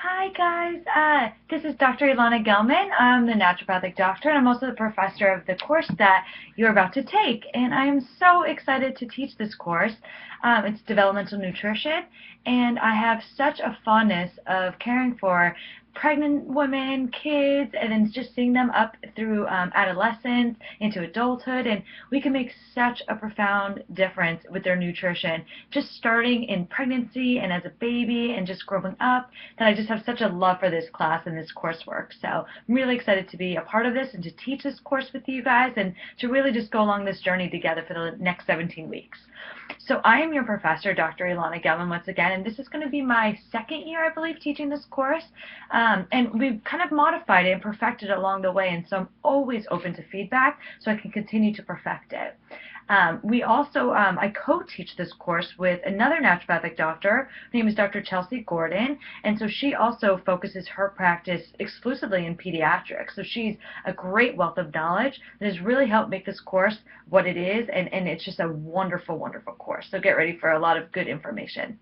Hi guys, this is Dr. Ilana Gelman. I'm the naturopathic doctor and I'm also the professor of the course that you're about to take. And I am so excited to teach this course. It's developmental nutrition, and I have such a fondness of caring for pregnant women, kids, and then just seeing them up through adolescence into adulthood, and we can make such a profound difference with their nutrition, just starting in pregnancy and as a baby and just growing up, that I just have such a love for this class and this coursework. So I'm really excited to be a part of this and to teach this course with you guys and to really just go along this journey together for the next 17 weeks. So I am your professor, Dr. Ilana Gelman, once again, and this is going to be my second year, I believe, teaching this course. And we've kind of modified it and perfected it along the way, and so I'm always open to feedback so I can continue to perfect it. I co-teach this course with another naturopathic doctor. Her name is Dr. Chelsea Gordon, and so she also focuses her practice exclusively in pediatrics. So she's a great wealth of knowledge that has really helped make this course what it is, and it's just a wonderful, wonderful course. So get ready for a lot of good information.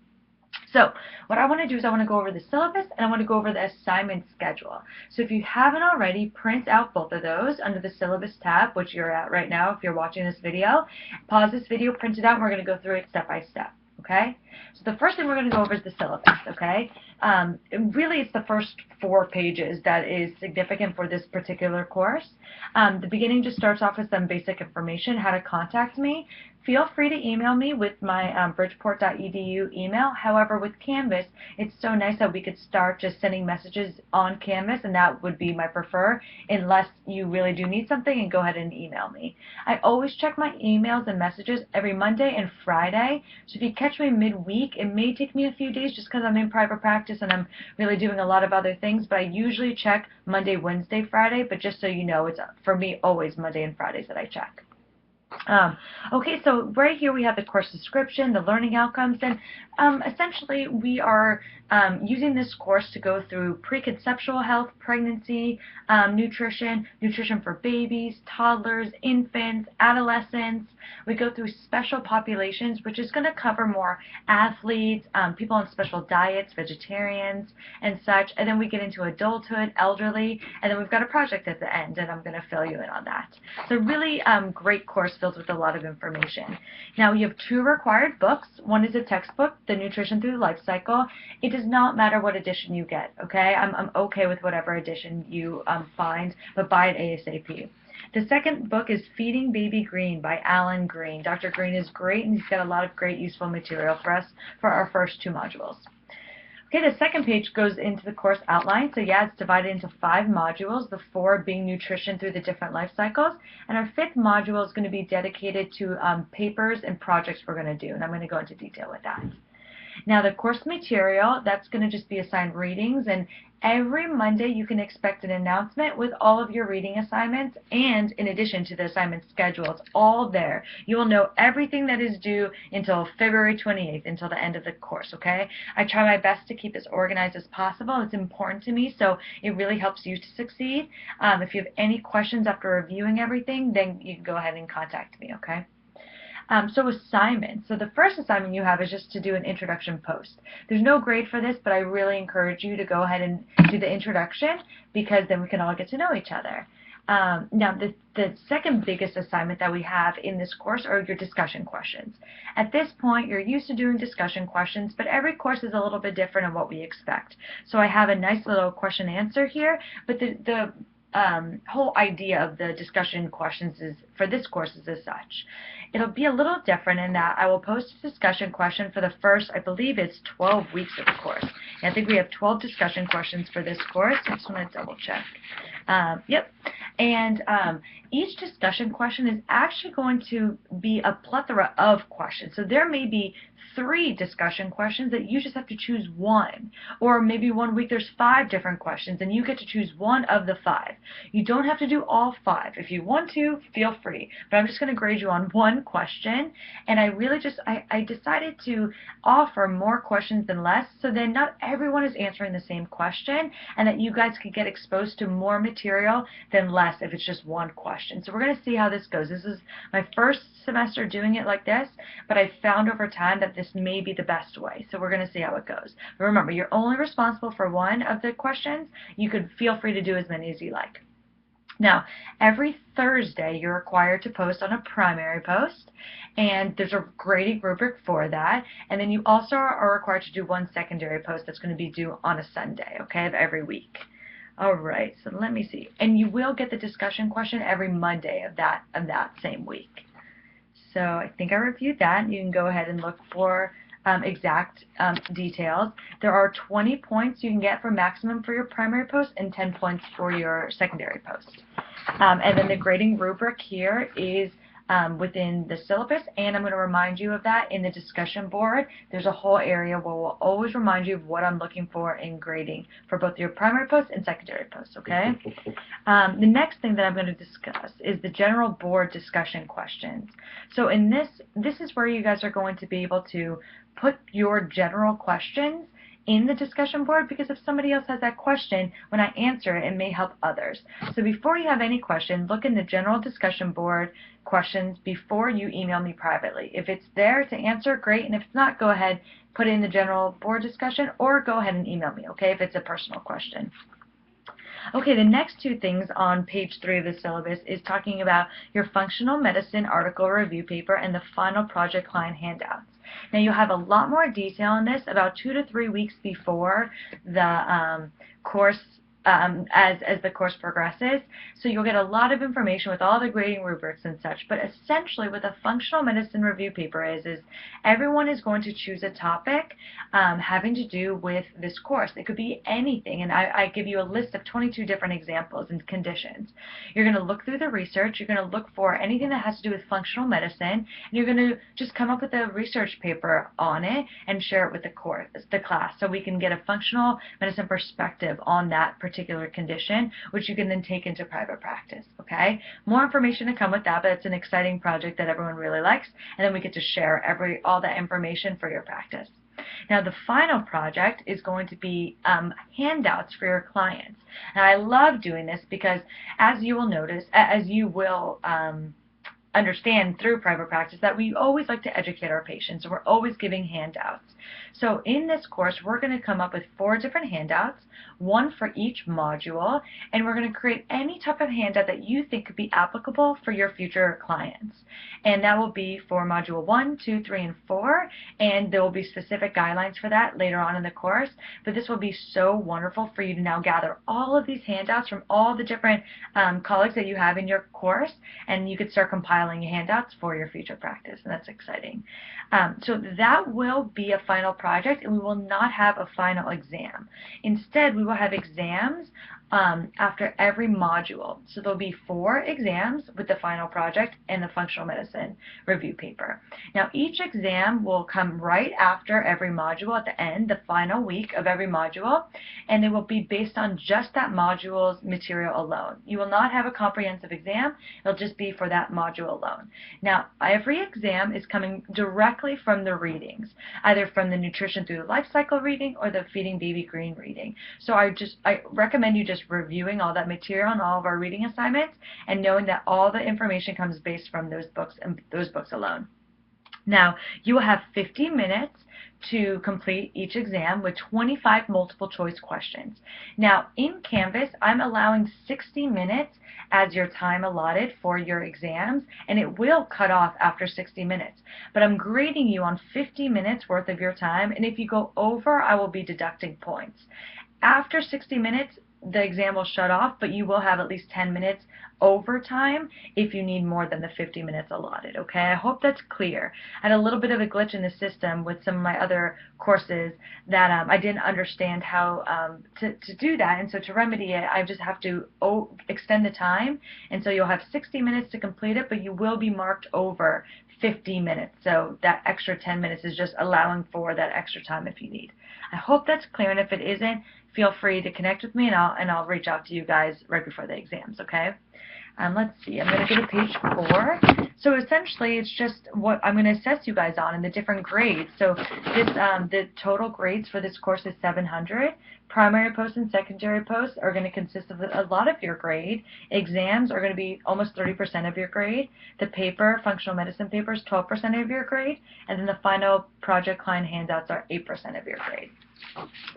So what I want to do is I want to go over the syllabus and I want to go over the assignment schedule. So if you haven't already, print out both of those under the syllabus tab, which you're at right now if you're watching this video. Pause this video, print it out, and we're going to go through it step by step. Okay? So the first thing we're going to go over is the syllabus, okay? Really, it's the first 4 pages that is significant for this particular course. The beginning just starts off with some basic information, how to contact me. Feel free to email me with my bridgeport.edu email. However, with Canvas, it's so nice that we could start just sending messages on Canvas, and that would be my prefer, unless you really do need something, and go ahead and email me. I always check my emails and messages every Monday and Friday, so if you catch me midweek, it may take me a few days just because I'm in private practice and I'm really doing a lot of other things, but I usually check Monday, Wednesday, Friday, but just so you know, it's for me always Monday and Fridays that I check. Okay, so right here we have the course description, the learning outcomes, and essentially we are using this course to go through preconceptual health, pregnancy, nutrition for babies, toddlers, infants, adolescents. We go through special populations, which is going to cover more athletes, people on special diets, vegetarians, and such. And then we get into adulthood, elderly, and then we've got a project at the end, and I'm going to fill you in on that. So really great course filled with a lot of information. Now, you have 2 required books. One is a textbook, The Nutrition Through Life Cycle. It does not matter what edition you get, okay? I'm okay with whatever edition you find, but buy it ASAP. The second book is Feeding Baby Green by Alan Green. Dr. Green is great, and he's got a lot of great useful material for us for our first 2 modules. Okay, the second page goes into the course outline. So yeah, it's divided into 5 modules, the 4 being nutrition through the different life cycles. And our 5th module is going to be dedicated to papers and projects we're going to do, and I'm going to go into detail with that. Now, the course material, that's going to just be assigned readings, and every Monday you can expect an announcement with all of your reading assignments, and in addition to the assignment schedule, it's all there. You will know everything that is due until February 28th, until the end of the course, okay? I try my best to keep as organized as possible. It's important to me, so it really helps you to succeed. If you have any questions after reviewing everything, then you can go ahead and contact me, okay? So assignments. So the first assignment you have is just to do an introduction post. There's no grade for this, but I really encourage you to go ahead and do the introduction, because then we can all get to know each other. Now, the second biggest assignment that we have in this course are your discussion questions. At this point, you're used to doing discussion questions, but every course is a little bit different in what we expect. So I have a nice little question answer here, but the whole idea of the discussion questions is for this course is as such. It'll be a little different in that I will post a discussion question for the first, I believe it's 12 weeks of the course. And I think we have 12 discussion questions for this course. I just want to double check. Yep. And each discussion question is actually going to be a plethora of questions. So there may be 3 discussion questions that you just have to choose one. Or maybe one week there's 5 different questions and you get to choose one of the 5. You don't have to do all 5. If you want to, feel free. But I'm just going to grade you on one one question, and I really just, I decided to offer more questions than less, so then not everyone is answering the same question, and that you guys could get exposed to more material than less if it's just one question. So we're going to see how this goes. This is my first semester doing it like this, but I found over time that this may be the best way. So we're going to see how it goes. But remember, you're only responsible for one of the questions. You could feel free to do as many as you like. Now, every Thursday, you're required to post on a primary post, and there's a grading rubric for that. And then you also are required to do one secondary post that's going to be due on a Sunday, okay, of every week. All right, so let me see. And you will get the discussion question every Monday of that same week. So I think I reviewed that. You can go ahead and look for exact details. There are 20 points you can get for maximum for your primary post and 10 points for your secondary post. And then the grading rubric here is within the syllabus, and I'm going to remind you of that in the discussion board. There's a whole area where we'll always remind you of what I'm looking for in grading for both your primary post and secondary post, okay? The next thing that I'm going to discuss is the general board discussion questions. So in this is where you guys are going to be able to put your general questions in the discussion board, because if somebody else has that question, when I answer it, it may help others. So before you have any question, look in the general discussion board questions before you email me privately. If it's there to answer, great, and if it's not, go ahead, put it in the general board discussion, or go ahead and email me, okay, if it's a personal question. Okay, the next two things on page 3 of the syllabus is talking about your functional medicine article review paper and the final project client handouts. Now you'll have a lot more detail on this about 2 to 3 weeks before the course as the course progresses. So you'll get a lot of information with all the grading rubrics and such. But essentially what a functional medicine review paper is everyone is going to choose a topic having to do with this course. It could be anything, and I give you a list of 22 different examples and conditions. You're going to look through the research. You're going to look for anything that has to do with functional medicine, and you're going to just come up with a research paper on it and share it with the class, so we can get a functional medicine perspective on that particular condition, which you can then take into private practice, okay? More information to come with that, but it's an exciting project that everyone really likes, and then we get to share all that information for your practice. Now the final project is going to be handouts for your clients. Now I love doing this because, as you will notice, as you will understand through private practice, that we always like to educate our patients, and we're always giving handouts. So in this course, we're going to come up with 4 different handouts, 1 for each module, and we're going to create any type of handout that you think could be applicable for your future clients. And that will be for module 1, 2, 3, and 4, and there will be specific guidelines for that later on in the course. But this will be so wonderful for you to now gather all of these handouts from all the different colleagues that you have in your course, and you could start compiling handouts for your future practice, and that's exciting. So that will be a final project, and we will not have a final exam. Instead, we will have exams after every module. So there'll be 4 exams with the final project and the functional medicine review paper. Now each exam will come right after every module at the end, the final week of every module, and it will be based on just that module's material alone. You will not have a comprehensive exam. It'll just be for that module alone. Now every exam is coming directly from the readings, either from the Nutrition Through the Life Cycle reading or the Feeding Baby Green reading. So I recommend you just reviewing all that material and all of our reading assignments and knowing that all the information comes based from those books and those books alone. Now, you will have 50 minutes to complete each exam with 25 multiple choice questions. Now, in Canvas, I'm allowing 60 minutes as your time allotted for your exams, and it will cut off after 60 minutes. But I'm grading you on 50 minutes worth of your time, and if you go over, I will be deducting points. After 60 minutes, the exam will shut off, but you will have at least 10 minutes overtime if you need more than the 50 minutes allotted, okay? I hope that's clear. I had a little bit of a glitch in the system with some of my other courses that I didn't understand how to do that, and so to remedy it, I just have to extend the time, and so you'll have 60 minutes to complete it, but you will be marked over 50 minutes, so that extra 10 minutes is just allowing for that extra time if you need. I hope that's clear, and if it isn't, feel free to connect with me, and I'll reach out to you guys right before the exams, okay? Let's see, I'm going to go to page 4. So essentially, it's just what I'm going to assess you guys on in the different grades. So this, the total grades for this course is 700. Primary posts and secondary posts are going to consist of a lot of your grade. Exams are going to be almost 30% of your grade. The paper, functional medicine paper, is 12% of your grade. And then the final project client handouts are 8% of your grade.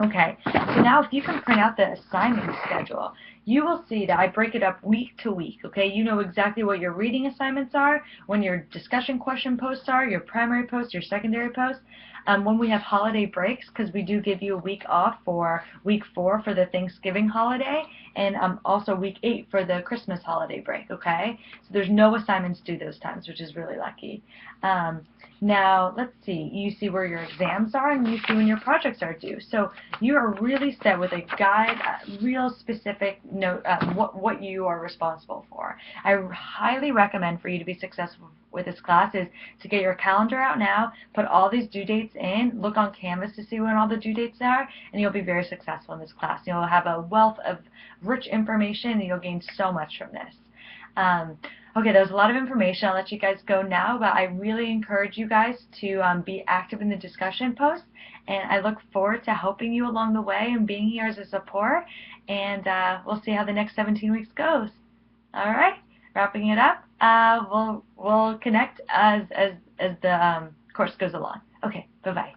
Okay, so now if you can print out the assignment schedule, you will see that I break it up week to week, okay? You know exactly what your reading assignments are, when your discussion question posts are, your primary posts, your secondary posts. When we have holiday breaks, because we do give you a week off for week 4 for the Thanksgiving holiday, and also week 8 for the Christmas holiday break, okay? So there's no assignments due those times, which is really lucky. Now, let's see, you see where your exams are and you see when your projects are due. So you are really set with a guide, real specific note, what you are responsible for. I highly recommend for you to be successful with this class is to get your calendar out now, put all these due dates in, look on Canvas to see when all the due dates are, and you'll be very successful in this class. You'll have a wealth of rich information and you'll gain so much from this. Okay, that was a lot of information. I'll let you guys go now, but I really encourage you guys to be active in the discussion posts, and I look forward to helping you along the way and being here as a support, and we'll see how the next 17 weeks goes. All right, wrapping it up. We'll connect as the course goes along. Okay, bye-bye.